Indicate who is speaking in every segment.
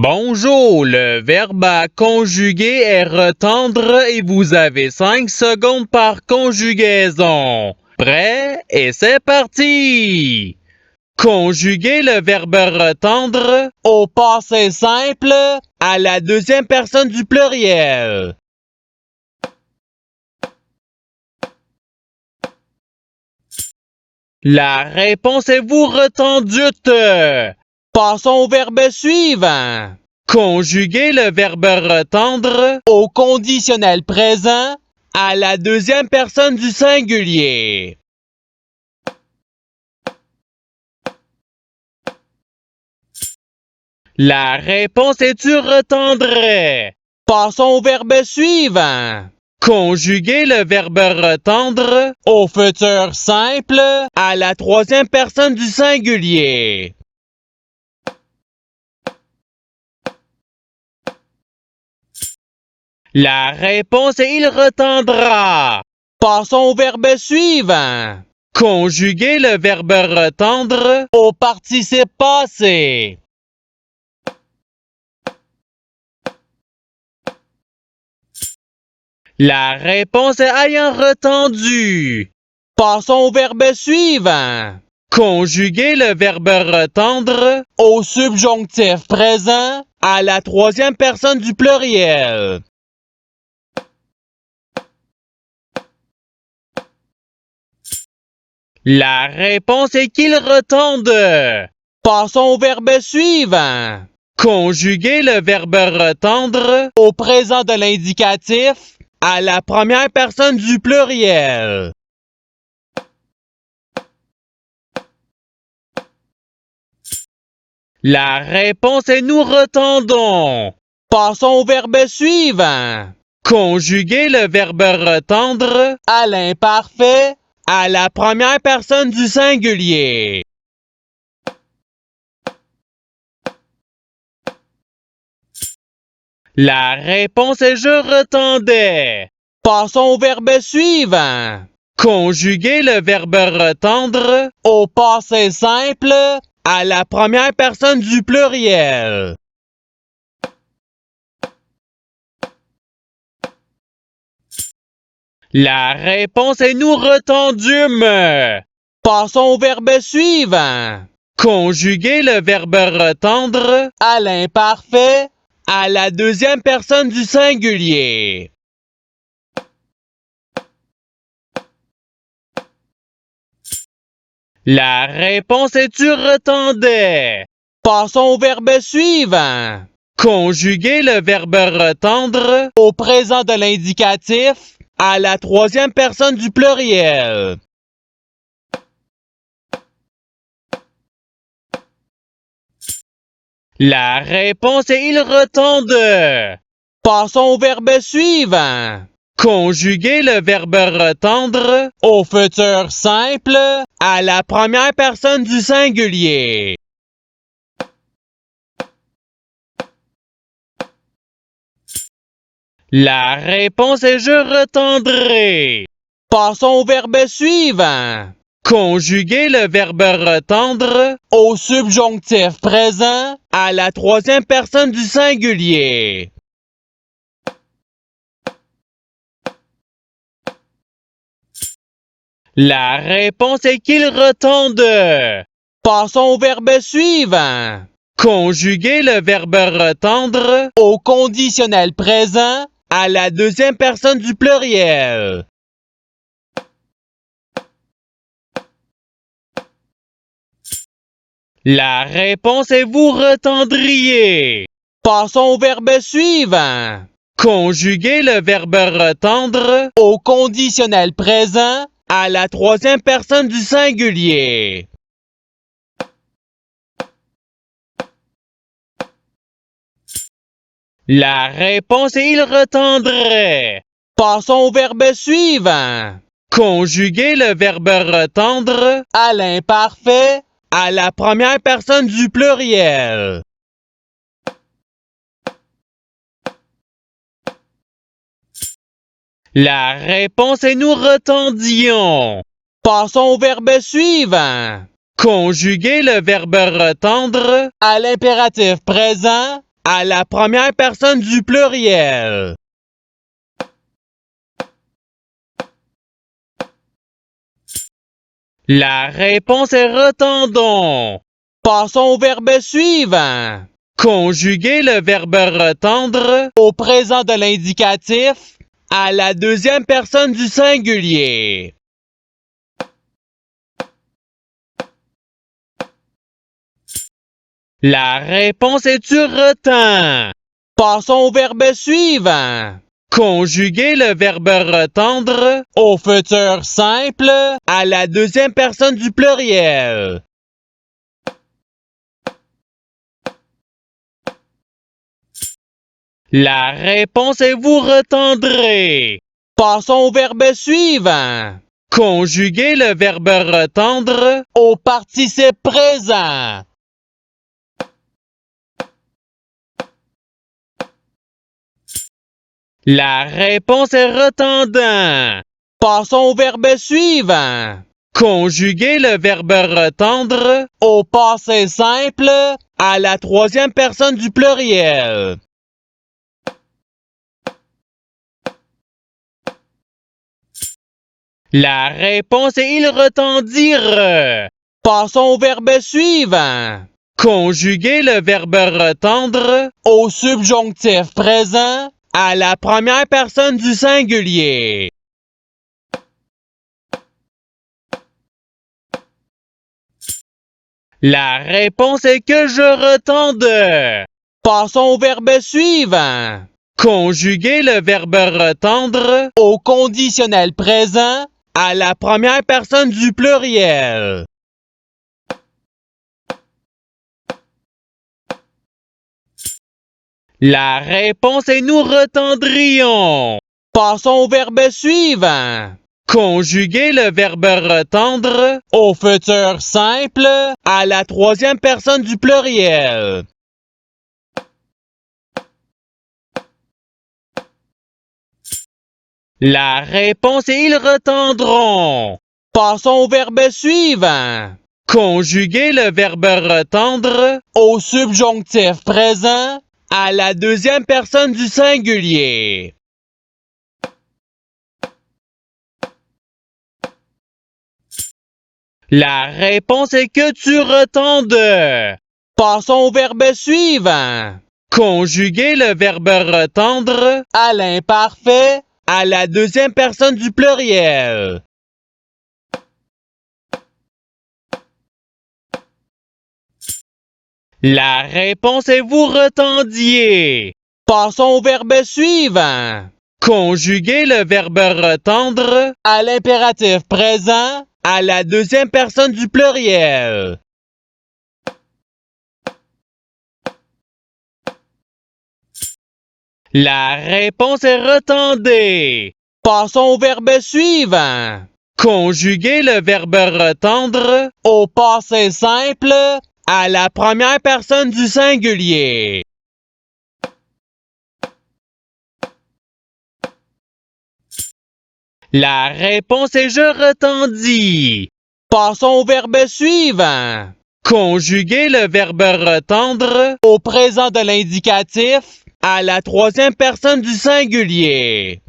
Speaker 1: Bonjour, le verbe à conjuguer est retendre et vous avez 5 secondes par conjugaison. Prêt? Et c'est parti! Conjuguer le verbe retendre au passé simple à la deuxième personne du pluriel. La réponse est vous retendute. Passons au verbe suivant. Conjuguer le verbe retendre au conditionnel présent à la deuxième personne du singulier. La réponse est tu retendrais. Passons au verbe suivant. Conjuguer le verbe retendre au futur simple à la troisième personne du singulier. La réponse est il retendra. Passons au verbe suivant. Conjuguer le verbe retendre au participe passé. La réponse est ayant retendu. Passons au verbe suivant. Conjuguer le verbe retendre au subjonctif présent à la troisième personne du pluriel. La réponse est qu'il retonde. Passons au verbe suivant. Conjuguer le verbe retendre au présent de l'indicatif à la première personne du pluriel. La réponse est nous retendons. Passons au verbe suivant. Conjuguer le verbe retendre à l'imparfait à la première personne du singulier. La réponse est je retendais. Passons au verbe suivant. Conjuguer le verbe retendre au passé simple à la première personne du pluriel. La réponse est nous retendûmes. Passons au verbe suivant. Conjuguer le verbe retendre à l'imparfait à la deuxième personne du singulier. La réponse est tu retendais. Passons au verbe suivant. Conjuguer le verbe retendre au présent de l'indicatif à la troisième personne du pluriel. La réponse est il retonde. Passons au verbe suivant. Conjuguer le verbe retendre au futur simple à la première personne du singulier. La réponse est je retendrai. Passons au verbe suivant. Conjuguer le verbe retendre au subjonctif présent à la troisième personne du singulier. La réponse est qu'il retonde. Passons au verbe suivant. Conjuguer le verbe retendre au conditionnel présent à la deuxième personne du pluriel. La réponse est vous retendriez. Passons au verbe suivant. Conjuguer le verbe retendre au conditionnel présent à la troisième personne du singulier. La réponse est il retendrait. Passons au verbe suivant. Conjuguer le verbe retendre à l'imparfait à la première personne du pluriel. La réponse est nous retendions. Passons au verbe suivant. Conjuguer le verbe retendre à l'impératif présent à la première personne du pluriel. La réponse est retendons. Passons au verbe suivant. Conjuguer le verbe retendre au présent de l'indicatif à la deuxième personne du singulier. La réponse est tu retends. Passons au verbe suivant. Conjuguer le verbe retendre au futur simple à la deuxième personne du pluriel. La réponse est vous retendrez. Passons au verbe suivant. Conjuguer le verbe retendre au participe présent. La réponse est retendant. Passons au verbe suivant. Conjuguer le verbe retendre au passé simple à la troisième personne du pluriel. La réponse est il retendirent. Passons au verbe suivant. Conjuguer le verbe retendre au subjonctif présent à la première personne du singulier. La réponse est que je retende. Passons au verbe suivant. Conjuguer le verbe retendre au conditionnel présent à la première personne du pluriel. La réponse est nous retendrions. Passons au verbe suivant. Conjuguer le verbe retendre au futur simple à la troisième personne du pluriel. La réponse est ils retendront. Passons au verbe suivant. Conjuguer le verbe retendre au subjonctif présent à la deuxième personne du singulier. La réponse est que tu retendes. Passons au verbe suivant. Conjuguer le verbe retendre à l'imparfait à la deuxième personne du pluriel. La réponse est vous retendiez. Passons au verbe suivant. Conjuguer le verbe retendre à l'impératif présent à la deuxième personne du pluriel. La réponse est retendez. Passons au verbe suivant. Conjuguer le verbe retendre au passé simple à la première personne du singulier. La réponse est je retendis. Passons au verbe suivant. Conjuguer le verbe retendre au présent de l'indicatif à la troisième personne du singulier.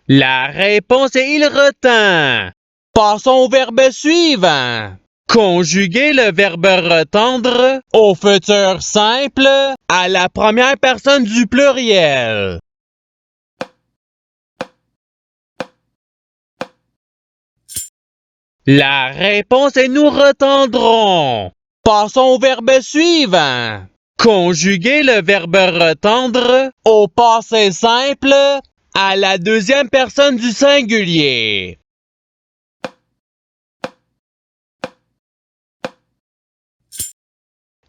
Speaker 1: La réponse est il retend. Passons au verbe suivant. Conjuguer le verbe retendre au futur simple à la première personne du pluriel. La réponse est nous retendrons. Passons au verbe suivant. Conjuguer le verbe retendre au passé simple à la deuxième personne du singulier.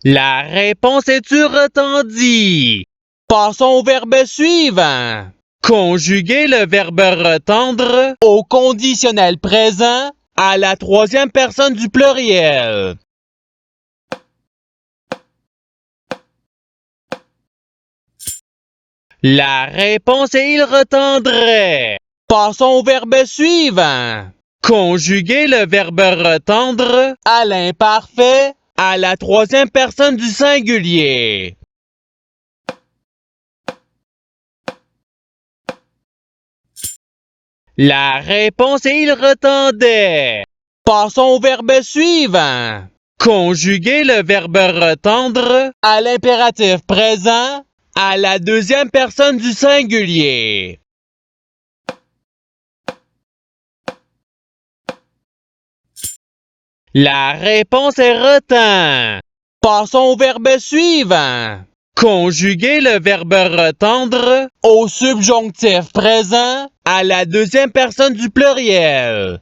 Speaker 1: La réponse est tu retendis. Passons au verbe suivant. Conjuguer le verbe retendre au conditionnel présent à la troisième personne du pluriel. La réponse est il retendrait. Passons au verbe suivant. Conjuguez le verbe retendre à l'imparfait à la troisième personne du singulier. La réponse est il retendait. Passons au verbe suivant. Conjuguez le verbe retendre à l'impératif présent à la deuxième personne du singulier. La réponse est retend. Passons au verbe suivant. Conjuguez le verbe retendre au subjonctif présent à la deuxième personne du pluriel.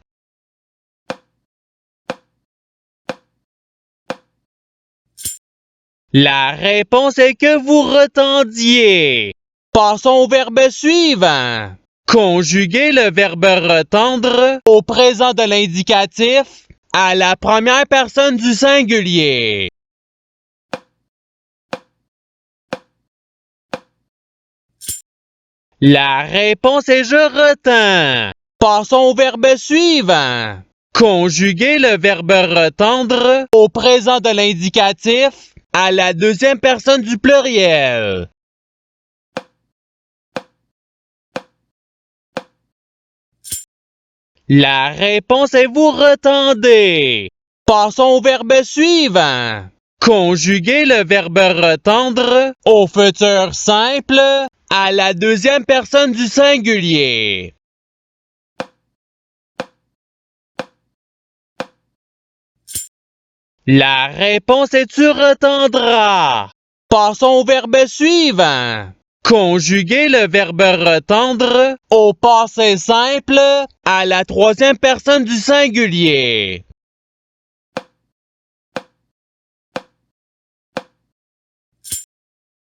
Speaker 1: La réponse est que vous retendiez. Passons au verbe suivant. Conjuguez le verbe retendre au présent de l'indicatif à la première personne du singulier. La réponse est je retends. Passons au verbe suivant. Conjuguez le verbe retendre au présent de l'indicatif à la deuxième personne du pluriel. La réponse est vous retendez. Passons au verbe suivant. Conjuguez le verbe retendre au futur simple à la deuxième personne du singulier. La réponse est tu retendras. Passons au verbe suivant. Conjuguez le verbe retendre au passé simple à la troisième personne du singulier.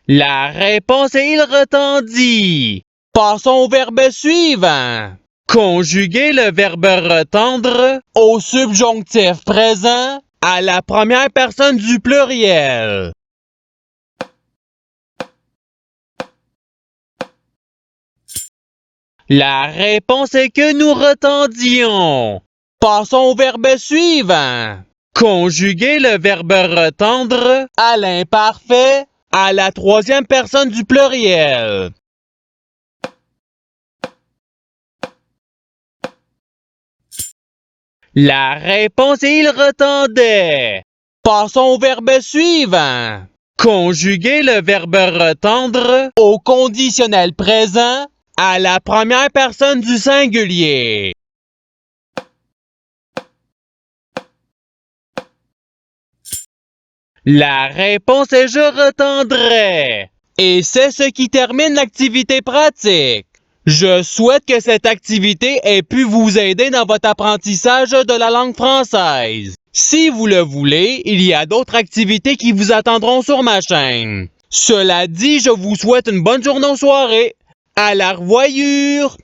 Speaker 1: La réponse est il retendit. Passons au verbe suivant. Conjuguez le verbe retendre au subjonctif présent à la première personne du pluriel. La réponse est que nous retendions. Passons au verbe suivant. Conjuguez le verbe retendre à l'imparfait à la troisième personne du pluriel. La réponse est il retendait. Passons au verbe suivant. Conjuguez le verbe retendre au conditionnel présent à la première personne du singulier. La réponse est je retendrai. Et c'est ce qui termine l'activité pratique. Je souhaite que cette activité ait pu vous aider dans votre apprentissage de la langue française. Si vous le voulez, il y a d'autres activités qui vous attendront sur ma chaîne. Cela dit, je vous souhaite une bonne journée ou soirée. À la revoyure!